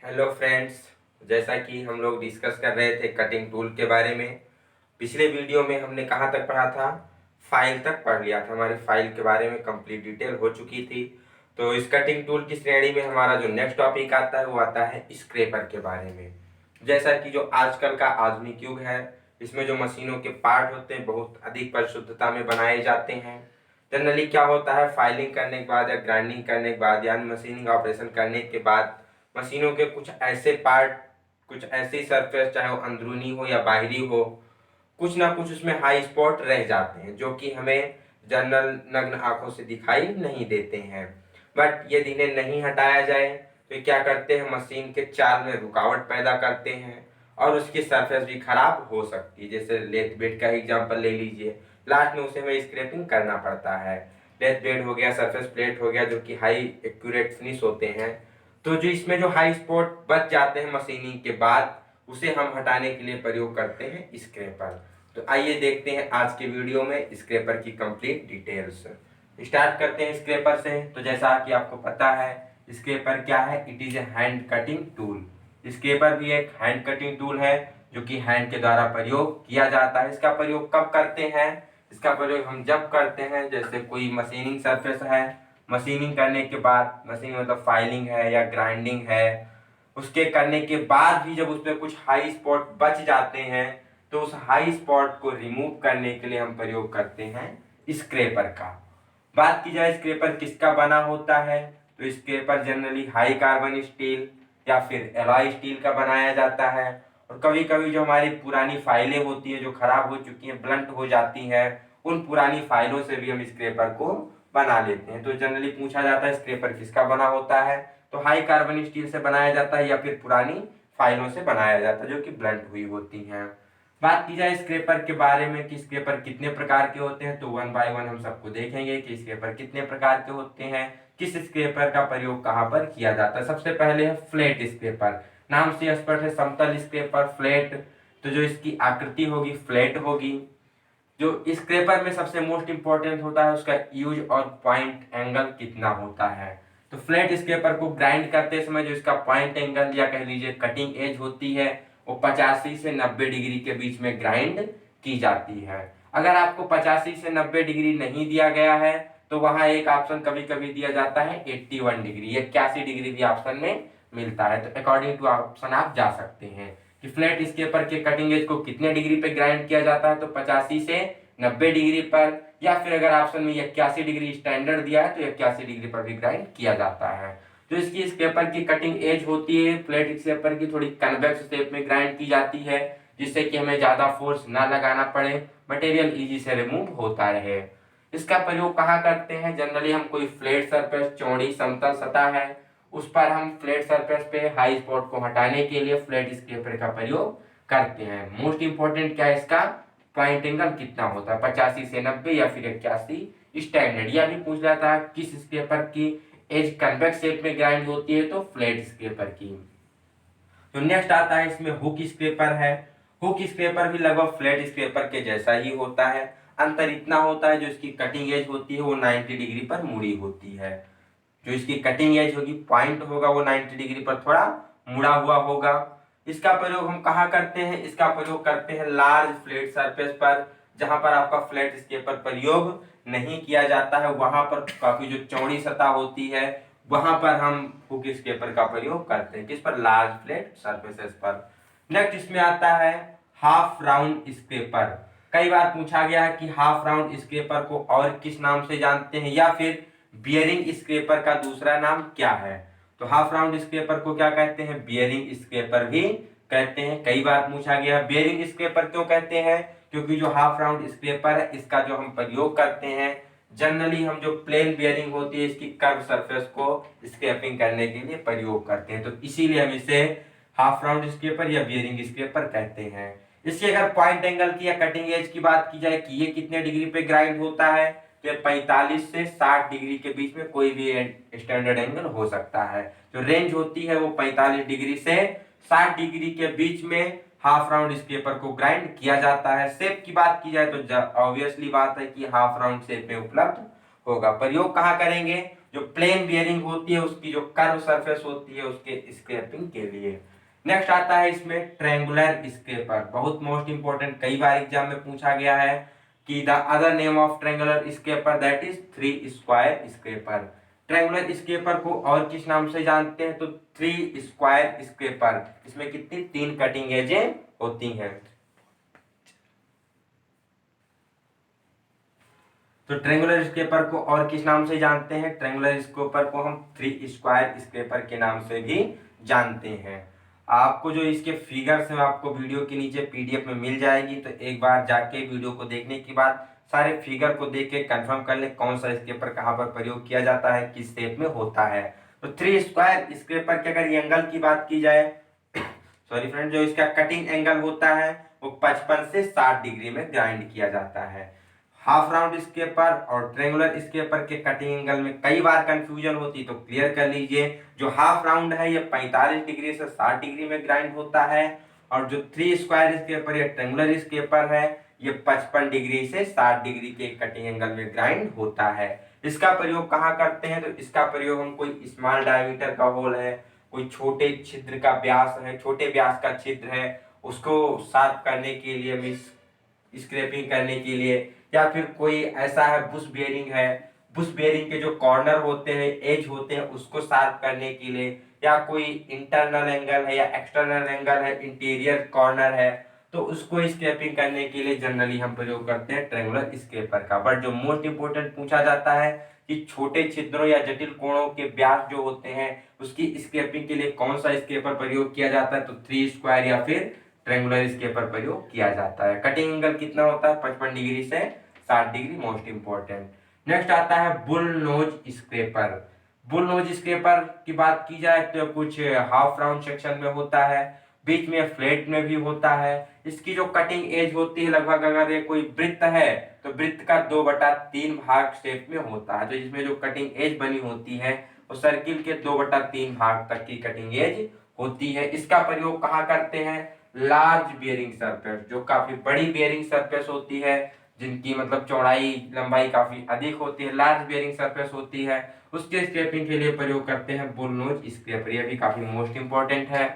Hello friends. जैसा कि हम लोग डिस्कस कर रहे थे कटिंग टूल के बारे में। पिछले वीडियो में हमने कहाँ तक पढ़ा था? फाइल तक पढ़ लिया था। हमारी फाइल के बारे में कंप्लीट डिटेल हो चुकी थी। तो इस कटिंग टूल की श्रेणी में हमारा जो नेक्स्ट टॉपिक आता है वो आता है स्क्रैपर के बारे में। जैसा कि जो आजकल का आधुनिक युग है, इसमें जो मशीनों के पार्ट होते हैं बहुत अधिक परिशुद्धता में बनाए जाते हैं। जनरली क्या होता है, फाइलिंग करने के बाद या ग्राइंडिंग करने के बाद या मशीनिंग ऑपरेशन करने के बाद मशीनों के कुछ ऐसे पार्ट, कुछ ऐसी सरफेस, चाहे वो अंदरूनी हो या बाहरी हो, कुछ ना कुछ उसमें हाई स्पॉट रह जाते हैं जो कि हमें जनरल नग्न आंखों से दिखाई नहीं देते हैं। बट यदि इन्हें नहीं हटाया जाए तो ये क्या करते हैं, मशीन के चाल में रुकावट पैदा करते हैं और उसकी सरफेस भी खराब हो सकती है। जैसे लेथ बेड का एग्जांपल ले लीजिए, लास्ट में उसे हमें स्क्रैपिंग करना पड़ता है। लेथ बेड हो गया, सरफेस प्लेट हो गया, जो कि हाई एक्यूरेट फिनिश होते हैं। तो जो इसमें जो हाई स्पॉट बच जाते हैं मशीनिंग के बाद, उसे हम हटाने के लिए प्रयोग करते हैं स्क्रैपर। तो आइए देखते हैं आज के वीडियो में स्क्रैपर की कंप्लीट डिटेल्स। स्टार्ट करते हैं स्क्रैपर से। तो जैसा कि आपको पता है स्क्रैपर क्या है, it is a hand cutting tool. Scraper भी एक हैंड कटिंग टूल है जो कि हैंड के द्वारा प्रयोग किया जाता है। इसका प्रयोग कब करते हैं? इसका प्रयोग हम जब करते हैं जैसे कोई मशीनिंग सरफेस है, मशीनिंग करने के बाद, मशीनिंग मतलब फाइलिंग है या ग्राइंडिंग है, उसके करने के बाद भी जब उसमें कुछ हाई स्पॉट बच जाते हैं तो उस हाई स्पॉट को रिमूव करने के लिए हम प्रयोग करते हैं स्क्रैपर का। बात की जाए स्क्रैपर किसका बना होता है, तो scraper generally high carbon steel या फिर एलॉय स्टील का बनाया जाता है। और कभी कभी जो हमारी पुरानी फाइलें होती है जो खराब हो चुकी हैं, ब्लंट हो जाती हैं, उन पुरानी फाइलों से भी हम स्क्रैपर को बना लेते हैं। तो जनरली पूछा जाता है स्क्रैपर किसका बना होता है, तो हाई कार्बन स्टील से बनाया जाता है या फिर पुरानी फाइलों से बनाया जाता है जो कि ब्लंट हुई होती हैं। बात की जाए स्क्रैपर के बारे में कि स्क्रैपर कितने प्रकार के होते हैं, तो वन बाय वन हम सबको देखेंगे कि स्क्रैपर कितने प्रकार के होते हैं, किस स्क्रैपर का प्रयोग कहाँ पर किया जाता है। सबसे पहले है फ्लैट स्क्रैपर। नाम से स्पष्ट है, समतल स्क्रैपर, फ्लैट। तो जो इसकी आकृति होगी फ्लैट होगी। जो स्क्रैपर में सबसे मोस्ट इंपॉर्टेंट होता है उसका यूज और पॉइंट एंगल कितना होता है। तो फ्लैट स्क्रैपर को ग्राइंड करते समय जो इसका पॉइंट एंगल या कह लीजिए कटिंग एज होती है वो 85 से 90 डिग्री के बीच में ग्राइंड की जाती है। अगर आपको 85 से 90 डिग्री नहीं दिया गया है तो वहां एक ऑप्शन कभी कभी दिया जाता है 81 डिग्री, 81 डिग्री भी ऑप्शन में मिलता है। तो अकॉर्डिंग टू ऑप्शन आप जा सकते हैं कि फ्लैट स्क्रैपर के कटिंग एज को कितने डिग्री पे ग्राइंड किया जाता है, तो 85 से 90 डिग्री पर, या फिर अगर ऑप्शन में 81 डिग्री स्टैंडर्ड दिया है तो 81 डिग्री पर भी ग्राइंड किया जाता है। जो इसकी स्क्रैपर की कटिंग एज होती है फ्लैट स्क्रैपर की, थोड़ी कन्वेक्स शेप में ग्राइंड की जाती है जिससे कि हमें ज्यादा फोर्स ना लगाना पड़े, मटेरियल इजी से रिमूव होता रहे। इसका प्रयोग कहाँ करते हैं? जनरली हम कोई फ्लैट सरफेस, चौड़ी समतल सतह है, उस पर हम फ्लैट सरफेस पे हाई स्पॉट को हटाने के लिए फ्लैट स्क्रैपर का प्रयोग करते हैं। मोस्ट इंपॉर्टेंट क्या है इसका पॉइंट एंगल कितना होता है, 85 से 90 या फिर 81 स्टैंडर्ड। यह भी पूछ जाता है किस स्क्रैपर की एज कन्वेक्स शेप में ग्राइंड होती है, तो फ्लैट स्क्रैपर की। तो नेक्स्ट आता है इसमें हुक स्क्रैपर है। हुक स्क्रैपर भी लगभग फ्लैट स्क्रैपर के जैसा ही होता है। अंतर इतना होता है जो इसकी कटिंग एज होती है वो 90 डिग्री पर मुड़ी होती है। जो इसकी कटिंग एज होगी, पॉइंट होगा, वो 90 डिग्री पर थोड़ा मुड़ा हुआ होगा। इसका प्रयोग हम कहाँ करते हैं? इसका प्रयोग करते हैं लार्ज फ्लैट सरफेस पर, जहां पर आपका फ्लैट स्क्रैपर प्रयोग नहीं किया जाता है, वहां पर काफी जो चौड़ी सतह होती है वहां पर हम हुक स्क्रैपर का प्रयोग करते हैं। किस पर? लार्ज फ्लैट सरफेसेस पर। नेक्स्ट इसमें आता है हाफ राउंड स्क्रैपर। कई बार पूछा गया है कि हाफ राउंड स्क्रैपर को और किस नाम से जानते हैं, या फिर बियरिंग स्क्रैपर का दूसरा नाम क्या है। तो हाफ राउंड स्क्रैपर को क्या कहते हैं? बियरिंग स्क्रैपर भी कहते हैं। कई बार पूछा गया बियरिंग स्क्रैपर क्यों कहते हैं, क्योंकि जो हाफ राउंड स्क्रैपर है इसका जो हम प्रयोग करते हैं, जनरली हम जो प्लेन बियरिंग होती है इसकी कर्व सरफेस को स्क्रैपिंग करने के लिए प्रयोग करते हैं, तो इसीलिए हम इसे हाफ राउंड स्क्रैपर या बियरिंग स्क्रैपर कहते हैं। इसकी अगर पॉइंट एंगल की या कटिंग एज की बात की जाए कि ये कितने डिग्री पे ग्राइंड होता है, तो 45 से 60 डिग्री के बीच में कोई भी स्टैंडर्ड एंगल हो सकता है। जो रेंज होती है वो 45 डिग्री से 60 डिग्री के बीच में हाफ राउंड स्क्रैपर को ग्राइंड किया जाता है। शेप की बात की जाए तो ऑब्वियसली बात है कि हाफ राउंड शेप में उपलब्ध होगा। प्रयोग कहाँ करेंगे? जो प्लेन बियरिंग होती है उसकी जो कर्व सरफेस होती है उसके स्क्रैपिंग के लिए। नेक्स्ट आता है इसमें ट्रायंगुलर स्क्रैपर, बहुत मोस्ट इंपोर्टेंट, कई बार एग्जाम में पूछा गया है कि the other name of triangular scraper that is three square scraper. Triangular scraper को और किस नाम से जानते हैं तो थ्री स्क्वायर स्क्रैपर। इसमें कितनी, 3 कटिंग एजें होती हैं। तो ट्रायंगुलर स्क्रैपर को और किस नाम से जानते हैं, ट्रायंगुलर स्क्रैपर को हम थ्री स्क्वायर स्क्रैपर के नाम से भी जानते हैं। आपको जो इसके फिगर्स हैं आपको वीडियो के नीचे पीडीएफ में मिल जाएगी, तो एक बार जाके वीडियो को देखने के बाद सारे फिगर को देख के कंफर्म कर ले कौन सा स्क्रैपर कहाँ पर प्रयोग किया जाता है, किस शेप में होता है। तो थ्री स्क्वायर स्क्रैपर के अगर एंगल की बात की जाए सॉरी फ्रेंड, जो इसका कटिंग एंगल होता है वो 55 से 60 डिग्री में ग्राइंड किया जाता है। हाफ राउंड स्क्रैपर और ट्रायंगुलर स्क्रैपर के कटिंग एंगल में कई बार कंफ्यूजन होती, तो क्लियर कर लीजिए। जो हाफ राउंड है ये 45 डिग्री से 60 डिग्री में ग्राइंड होता है, और जो थ्री स्क्वायर स्क्रैपर या ट्रायंगुलर स्क्रैपर है ये 55 डिग्री से 60 डिग्री के कटिंग एंगल में ग्राइंड होता है। इसका प्रयोग कहाँ करते हैं, तो इसका प्रयोग हम कोई स्मॉल डायमीटर का होल है, कोई छोटे छिद्र का व्यास है, छोटे व्यास का छिद्र है, उसको साफ करने के लिए, स्क्रैपिंग करने के लिए, या फिर कोई ऐसा है बुश बेयरिंग है, बुश बेयरिंग के जो कॉर्नर होते हैं, एज होते हैं, उसको शार्प करने के लिए, या कोई इंटरनल एंगल है या एक्सटर्नल एंगल है, इंटीरियर कॉर्नर है, तो उसको स्क्रैपिंग करने के लिए जनरली हम प्रयोग करते हैं ट्रायंगुलर स्क्रैपर का। बट जो मोस्ट इंपोर्टेंट पूछा जाता है कि छोटे छिद्रों या जटिल कोणों के व्यास जो होते हैं उसकी स्क्रैपिंग के लिए कौन सा स्क्रैपर प्रयोग किया जाता है, तो थ्री स्क्वायर या फिर ट्रायंगुलर स्क्रैपर प्रयोग किया जाता है। कटिंग एंगल कितना होता है, 55 डिग्री से 60 डिग्री, मोस्ट इंपोर्टेंट। नेक्स्ट आता है bull knows scraper. Bull knows scraper की बात की जाए तो कुछ हाफ राउंड सेक्शन में होता है, बीच में फ्लैट में भी होता है। इसकी जो कटिंग एज होती है लगभग, अगर ये कोई वृत्त है तो वृत्त का 2/3 भाग शेप में होता है, तो इसमें जो कटिंग एज बनी होती है वो सर्किल के 2/3 भाग तक की कटिंग एज होती है। इसका प्रयोग कहाँ करते हैं, लार्ज बियरिंग सरफेस, जो काफी बड़ी बियरिंग सरफेस होती है, जिनकी मतलब चौड़ाई लंबाई काफी अधिक होती है, लार्ज बियरिंग सरफेस होती है, उसके स्क्रैपिंग के लिए प्रयोग करते हैं बुल नोज स्क्रैपर। ये भी काफी मोस्ट इंपोर्टेंट है।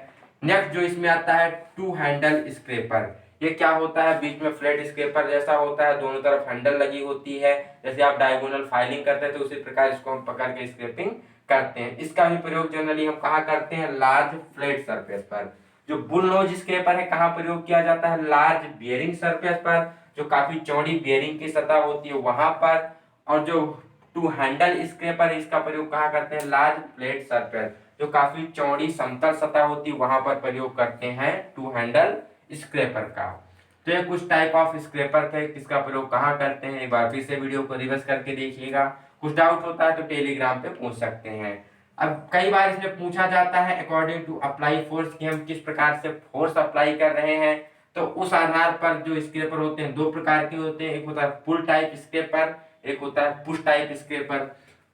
नेक्स्ट जो इसमें आता है टू हैंडल स्क्रैपर। ये क्या होता है, बीच में फ्लैट स्क्रैपर जैसा होता है, दोनों तरफ हैंडल लगी होती है, जैसे आप डायगोनल फाइलिंग करते हैं तो उसी प्रकार इसको हम पकड़ के स्क्रैपिंग करते हैं। इसका भी प्रयोग जनरली हम कहाँ करते हैं, लार्ज फ्लैट सरफेस पर। जो बुल नोज स्क्रैपर है कहाँ प्रयोग किया जाता है, लार्ज बियरिंग सरफेस पर, जो काफी चौड़ी बियरिंग की सतह होती है वहां पर। और जो टू हैंडल स्क्रैपर है इसका प्रयोग कहाँ करते हैं, लार्ज फ्लैट सरफेस, जो काफी चौड़ी समतल सतह होती है वहां पर प्रयोग करते हैं टू हैंडल स्क्रैपर का। तो ये कुछ टाइप ऑफ स्क्रैपर थे, किसका प्रयोग कहाँ करते हैं, एक बार फिर से वीडियो को रिवर्स करके देखिएगा। कुछ डाउट होता है तो टेलीग्राम पे पूछ सकते हैं। अब कई बार इसमें पूछा जाता है अकॉर्डिंग टू अप्लाई फोर्स, कि हम किस प्रकार से फोर्स अप्लाई कर रहे हैं, तो उस आधार पर जो स्क्रैपर होते हैं दो प्रकार के होते हैं, एक होता है पुल टाइप स्क्रैपर, एक होता है पुश टाइप स्क्रैपर।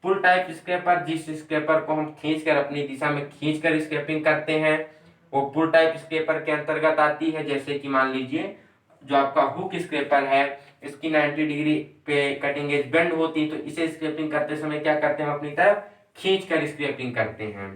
पुल टाइप स्क्रैपर जिस स्क्रैपर को हम खींचकर अपनी दिशा में खींचकर स्क्रैपिंग करते हैं वो पुल टाइप स्क्रैपर के अंतर्गत आती है। जैसे कि मान लीजिए जो आपका हुक स्क्रैपर है, इसकी 90 डिग्री पे कटिंग एज बेंड होती है, तो इसे स्क्रैपिंग करते समय क्या करते हैं, हम अपनी तरफ खींचकर स्क्रैपिंग करते हैं।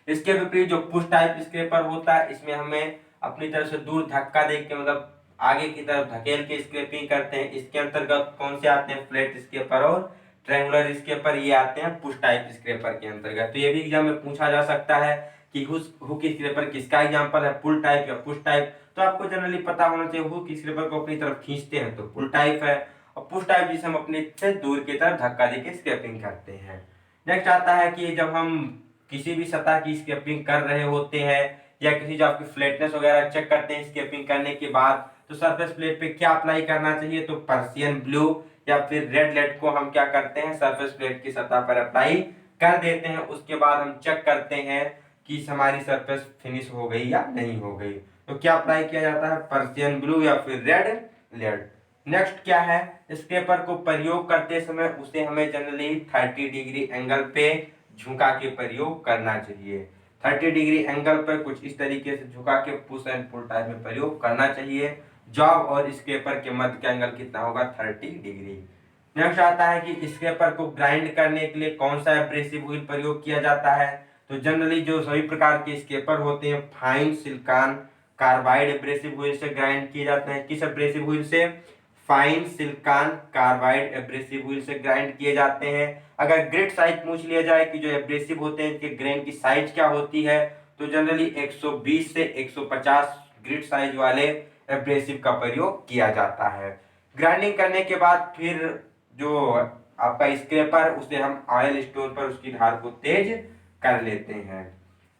इसके विपरीत जो पुश टाइप स्क्रैपर होता है इसमें हमें अपनी तरफ से दूर धक्का दे के मतलब आगे की तरफ धकेल के स्क्रैपिंग करते हैं। इसके अंतर्गत कौन से आते हैं, फ्लैट स्क्रैपर और ट्रायंगुलर स्क्रैपर, ये आते हैं पुश टाइप स्क्रैपर के अंतर्गत। तो ये भी एग्जाम में पूछा जा सकता है कि हुक स्क्रैपर किसका एग्जांपल है, पुल टाइप या पुश टाइप। तो आपको जनरली पता होना चाहिए हुक स्क्रैपर को अपनी तरफ खींचते हैं तो पुल टाइप है, और पुश टाइप जिसे हम अपनी से दूर की तरफ धक्का दे के स्क्रैपिंग करते हैं। नेक्स्ट आता है कि जब हम किसी भी सतह की स्क्रैपिंग कर रहे होते हैं या किसी जो आपकी फ्लैटनेस वगैरह चेक करते हैं स्क्रैपिंग करने के बाद, तो सरफेस प्लेट पे क्या अप्लाई करना चाहिए, तो पर्सियन ब्लू या फिर रेड लेड को हम क्या करते हैं सरफेस प्लेट की सतह पर अप्लाई कर देते हैं। उसके बाद हम चेक करते हैं कि हमारी सरफेस फिनिश हो गई या नहीं हो गई, तो क्या अप्लाई किया जाता है, पर्सियन ब्लू या फिर रेड लेड। नेक्स्ट क्या है, स्क्रैपर को प्रयोग करते समय उसे हमें जनरली 30 डिग्री एंगल पे झुका के प्रयोग करना चाहिए। 30 डिग्री एंगल पर कुछ इस तरीके से झुका के पुश एंड पुल टाइप में प्रयोग करना चाहिए। जॉब और स्क्रैपर के मध्य का एंगल कितना होगा, 30 डिग्री। नेक्स्ट आता है कि स्क्रैपर को ग्राइंड करने के लिए कौन सा एब्रेसिव व्हील प्रयोग किया जाता है। तो जनरली जो सभी प्रकार के स्क्रैपर होते हैं fine silicon carbide abrasive wheel से ग्राइंड किए जाते हैं। किस एब्रेसिव व्हील से? Fine silicon carbide abrasive wheel से ग्राइंड किए जाते हैं। अगर ग्रेड साइज पूछ लिया जाए कि जो एब्रेसिव होते हैं इनके ग्रेन की साइज क्या होती है, तो जनरली 120 से 150 ग्रेड साइज वाले एब्रेसिव का प्रयोग किया जाता है। ग्राइंडिंग करने के बाद फिर जो आपका स्क्रैपर उसे हम ऑयल स्टोन पर उसकी धार को तेज कर लेते हैं।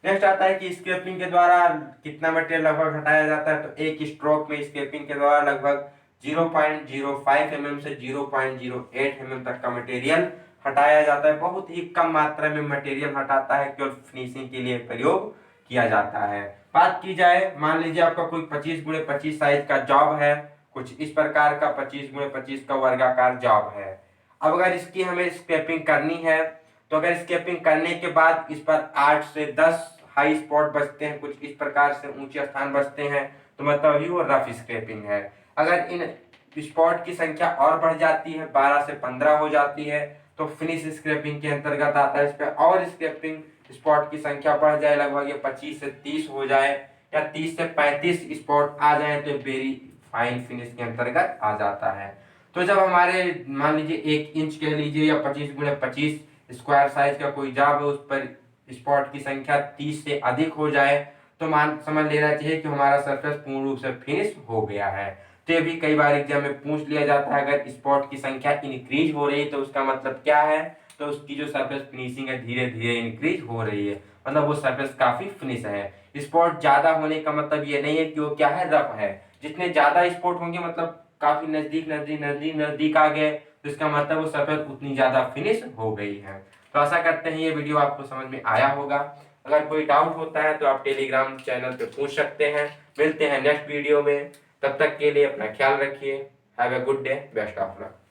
नेक्स्ट आता है कि स्क्रैपिंग के द्वारा कितना मटेरियल लगभग हटाया जाता है। तो एक स्ट्रोक में स्क्रैपिंग के द्वारा लगभग 0.05 mm से 0.08 mm तक का मटेरियल हटाया जाता है। बहुत ही कम मात्रा में मटेरियल हटाता है, केवल फिनिशिंग के लिए प्रयोग किया जाता है। बात की जाए, मान लीजिए आपका कोई 25x25 साइज का जॉब है, कुछ इस प्रकार का 25x25 का वर्गाकार जॉब है। अब अगर इसकी हमें स्क्रैपिंग करनी है, तो अगर स्क्रैपिंग करने के बाद इस पर 8 से 10 हाई स्पॉट बचते हैं, कुछ इस प्रकार से ऊंचे स्थान बचते हैं, तो मतलब ही वो रफ स्क्रैपिंग है। अगर इन स्पॉट की संख्या और बढ़ जाती है, 12 से 15 हो जाती है, तो फिनिश स्क्रैपिंग के अंतर्गत आता है। इस पर और स्क्रैपिंग स्पॉट की संख्या बढ़ जाए, लगभग ये 25 से 30 हो जाए या 30 से 35 स्पॉट आ जाए, तो वेरी फाइन फिनिश के अंतर्गत आ जाता है। तो जब हमारे मान लीजिए 1 इंच कह लीजिए या 25x25 स्क्वायर साइज का कोई जॉब है, उस पर स्पॉट की संख्या 30 से अधिक हो जाए, तो मान समझ लेना चाहिए कि हमारा सरफेस पूर्ण रूप से फिनिश हो गया है। तो ये भी कई बार एग्जाम में पूछ लिया जाता है, अगर स्पॉट की संख्या इंक्रीज हो रही है तो उसका मतलब क्या है? तो उसकी जो सरफेस फिनिशिंग है धीरे धीरे इंक्रीज हो रही है, मतलब वो सरफेस काफी फिनिश है। स्पॉट ज्यादा होने का मतलब ये नहीं है कि वो क्या है, रफ है। जितने ज्यादा स्पॉट होंगे मतलब काफी नजदीक नजदीक नजदीक नजदीक आ गए, तो इसका मतलब वो सरफेस उतनी ज्यादा फिनिश हो गई है। तो आशा करते हैं ये वीडियो आपको समझ में आया होगा। अगर कोई डाउट होता है तो आप टेलीग्राम चैनल पे पूछ सकते हैं। मिलते हैं नेक्स्ट वीडियो में, तब तक के लिए अपना ख्याल रखिए। Have a good day, best of luck.